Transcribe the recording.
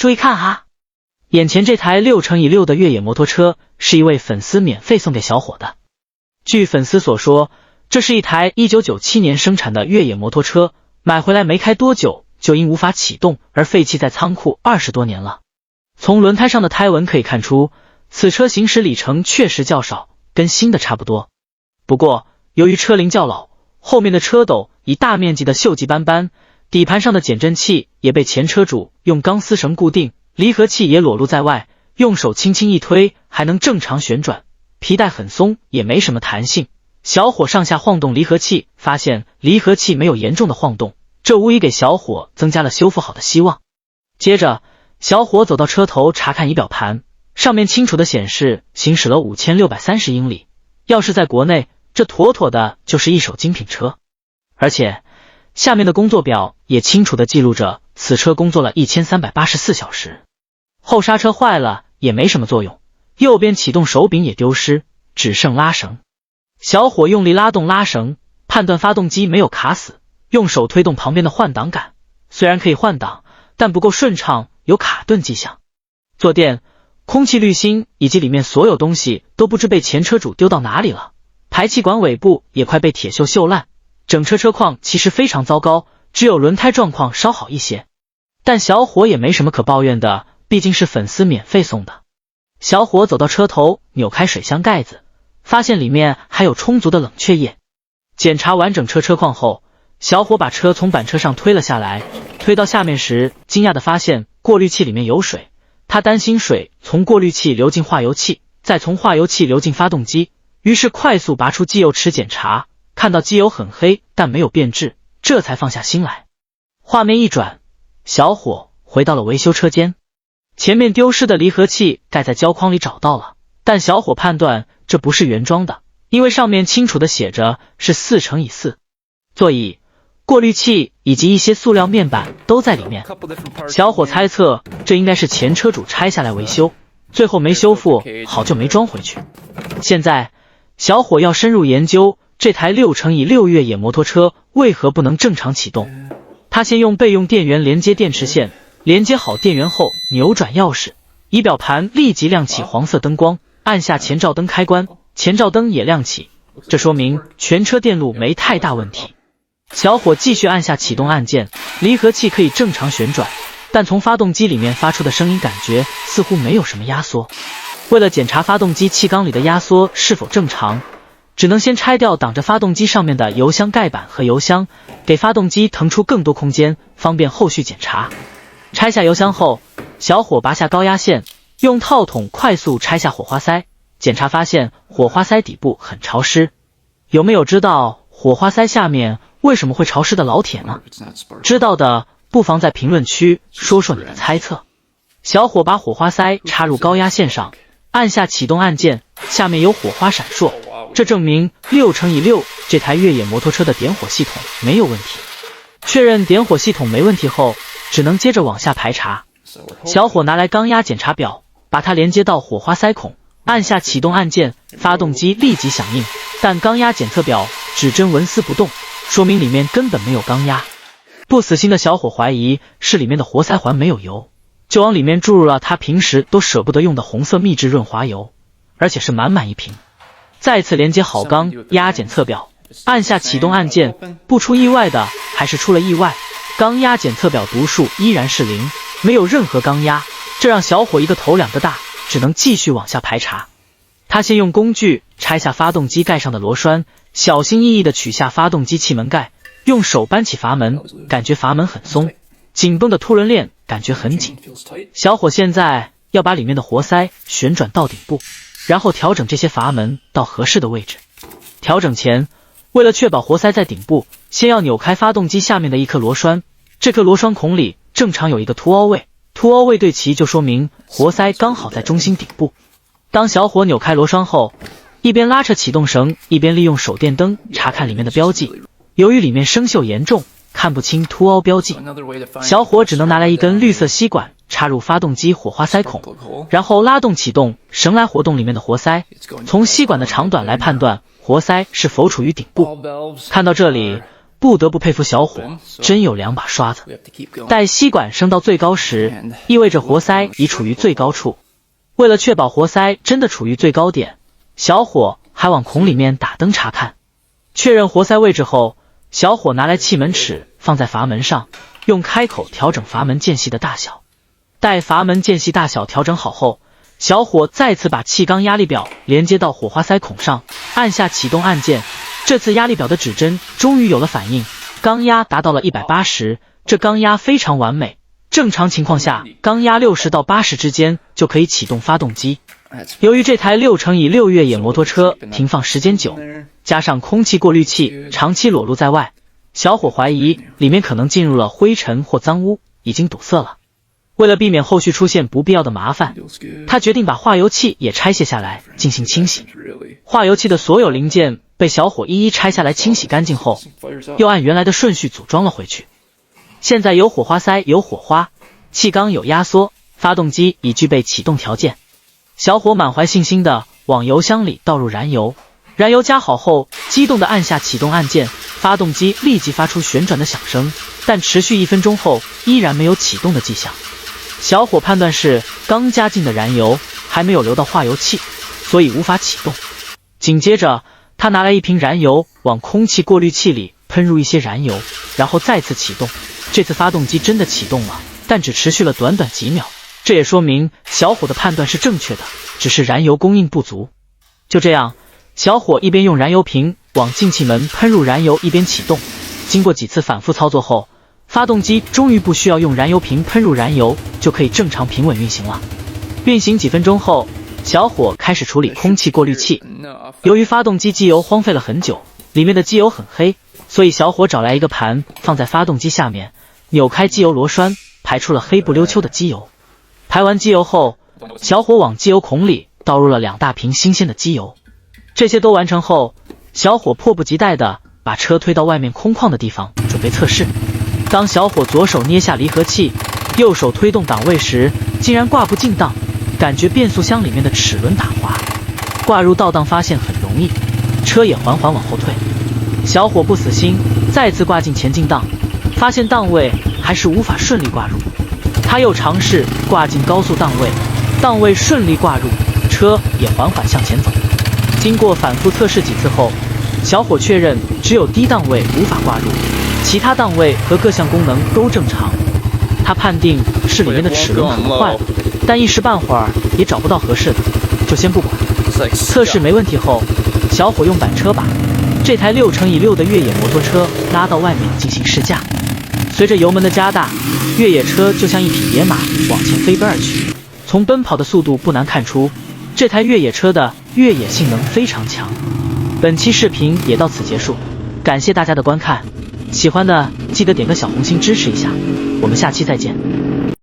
注意看哈！眼前这台6×6的越野摩托车是一位粉丝免费送给小伙的。据粉丝所说，这是一台1997年生产的越野摩托车，买回来没开多久就因无法启动而废弃在仓库20多年了。从轮胎上的胎纹可以看出，此车行驶里程确实较少，跟新的差不多。不过由于车龄较老，后面的车斗已大面积的锈迹斑斑，底盘上的减震器也被前车主用钢丝绳固定，离合器也裸露在外，用手轻轻一推还能正常旋转，皮带很松，也没什么弹性。小伙上下晃动离合器，发现离合器没有严重的晃动，这无疑给小伙增加了修复好的希望。接着小伙走到车头查看仪表盘，上面清楚地显示行驶了5630英里，要是在国内，这妥妥的就是一手精品车。而且下面的工作表也清楚地记录着此车工作了1384小时。后刹车坏了也没什么作用，右边启动手柄也丢失，只剩拉绳。小伙用力拉动拉绳，判断发动机没有卡死，用手推动旁边的换挡杆，虽然可以换挡，但不够顺畅，有卡顿迹象。坐垫、空气滤芯以及里面所有东西都不知被前车主丢到哪里了，排气管尾部也快被铁锈锈烂，整车车况其实非常糟糕，只有轮胎状况稍好一些。但小伙也没什么可抱怨的，毕竟是粉丝免费送的。小伙走到车头，扭开水箱盖子，发现里面还有充足的冷却液。检查完整车车况后，小伙把车从板车上推了下来，推到下面时，惊讶地发现过滤器里面有水。他担心水从过滤器流进化油器，再从化油器流进发动机，于是快速拔出机油尺检查，看到机油很黑但没有变质，这才放下心来。画面一转，小伙回到了维修车间。前面丢失的离合器盖在胶框里找到了，但小伙判断这不是原装的，因为上面清楚地写着是4×4。座椅、过滤器以及一些塑料面板都在里面。小伙猜测这应该是前车主拆下来维修，最后没修复好就没装回去。现在小伙要深入研究这台6×6越野摩托车为何不能正常启动。他先用备用电源连接电池线，连接好电源后扭转钥匙，仪表盘立即亮起黄色灯光，按下前照灯开关，前照灯也亮起，这说明全车电路没太大问题。小伙继续按下启动按键，离合器可以正常旋转，但从发动机里面发出的声音感觉似乎没有什么压缩。为了检查发动机气缸里的压缩是否正常，只能先拆掉挡着发动机上面的油箱盖板和油箱，给发动机腾出更多空间，方便后续检查。拆下油箱后，小伙拔下高压线，用套筒快速拆下火花塞，检查发现火花塞底部很潮湿。有没有知道火花塞下面为什么会潮湿的老铁呢？知道的不妨在评论区说说你的猜测。小伙把火花塞插入高压线上，按下启动按键，下面有火花闪烁，这证明6×6这台越野摩托车的点火系统没有问题。确认点火系统没问题后，只能接着往下排查。小伙拿来钢压检查表，把它连接到火花塞孔，按下启动按键，发动机立即响应，但钢压检测表指针纹丝不动，说明里面根本没有钢压。不死心的小伙怀疑是里面的活塞环没有油，就往里面注入了他平时都舍不得用的红色秘制润滑油，而且是满满一瓶。再次连接好钢压检测表，按下启动按键，不出意外的还是出了意外，钢压检测表读数依然是0，没有任何钢压，这让小伙一个头两个大，只能继续往下排查。他先用工具拆下发动机盖上的螺栓，小心翼翼地取下发动机气门盖，用手扳起阀门，感觉阀门很松，紧绷的凸轮链感觉很紧。小伙现在要把里面的活塞旋转到顶部，然后调整这些阀门到合适的位置。调整前，为了确保活塞在顶部，先要扭开发动机下面的一颗螺栓，这颗螺栓孔里正常有一个凸凹位，凸凹位对齐就说明活塞刚好在中心顶部。当小伙扭开螺栓后，一边拉扯启动绳，一边利用手电灯查看里面的标记。由于里面生锈严重，看不清凸凹标记，小伙只能拿来一根绿色吸管插入发动机火花塞孔，然后拉动启动绳来活动里面的活塞，从吸管的长短来判断活塞是否处于顶部。看到这里，不得不佩服小伙，真有两把刷子。待吸管升到最高时，意味着活塞已处于最高处。为了确保活塞真的处于最高点，小伙还往孔里面打灯查看。确认活塞位置后，小伙拿来气门尺放在阀门上，用开口调整阀门间隙的大小。待阀门间隙大小调整好后，小伙再次把气缸压力表连接到火花塞孔上，按下启动按键。这次压力表的指针终于有了反应，缸压达到了180，这缸压非常完美。正常情况下，缸压60到80之间就可以启动发动机。由于这台6×6越野摩托车停放时间久，加上空气过滤器长期裸露在外，小伙怀疑里面可能进入了灰尘或脏污，已经堵塞了。为了避免后续出现不必要的麻烦，他决定把化油器也拆卸下来进行清洗。化油器的所有零件被小伙一一拆下来清洗干净后，又按原来的顺序组装了回去。现在有火花塞有火花，气缸有压缩，发动机已具备启动条件。小伙满怀信心地往油箱里倒入燃油，燃油加好后，激动地按下启动按键，发动机立即发出旋转的响声，但持续1分钟后依然没有启动的迹象。小伙判断是刚加进的燃油还没有流到化油器，所以无法启动。紧接着，他拿来一瓶燃油，往空气过滤器里喷入一些燃油，然后再次启动。这次发动机真的启动了，但只持续了短短几秒，这也说明小伙的判断是正确的，只是燃油供应不足。就这样，小伙一边用燃油瓶往进气门喷入燃油，一边启动。经过几次反复操作后，发动机终于不需要用燃油瓶喷入燃油，就可以正常平稳运行了。运行几分钟后，小伙开始处理空气过滤器。由于发动机机油荒废了很久，里面的机油很黑，所以小伙找来一个盘放在发动机下面，扭开机油螺栓，排出了黑不溜秋的机油。排完机油后，小伙往机油孔里倒入了2大瓶新鲜的机油。这些都完成后，小伙迫不及待地把车推到外面空旷的地方，准备测试。当小伙左手捏下离合器，右手推动档位时，竟然挂不进档，感觉变速箱里面的齿轮打滑。挂入倒档发现很容易，车也缓缓往后退。小伙不死心，再次挂进前进档，发现档位还是无法顺利挂入。他又尝试挂进高速档位，档位顺利挂入，车也缓缓向前走。经过反复测试几次后，小伙确认只有低档位无法挂入，其他档位和各项功能都正常。他判定是里面的齿轮可能坏了，但一时半会儿也找不到合适的，就先不管。测试没问题后，小伙用板车把这台6×6的越野摩托车拉到外面进行试驾。随着油门的加大，越野车就像一匹野马往前飞奔而去。从奔跑的速度不难看出，这台越野车的越野性能非常强。本期视频也到此结束，感谢大家的观看，喜欢的记得点个小红心支持一下，我们下期再见。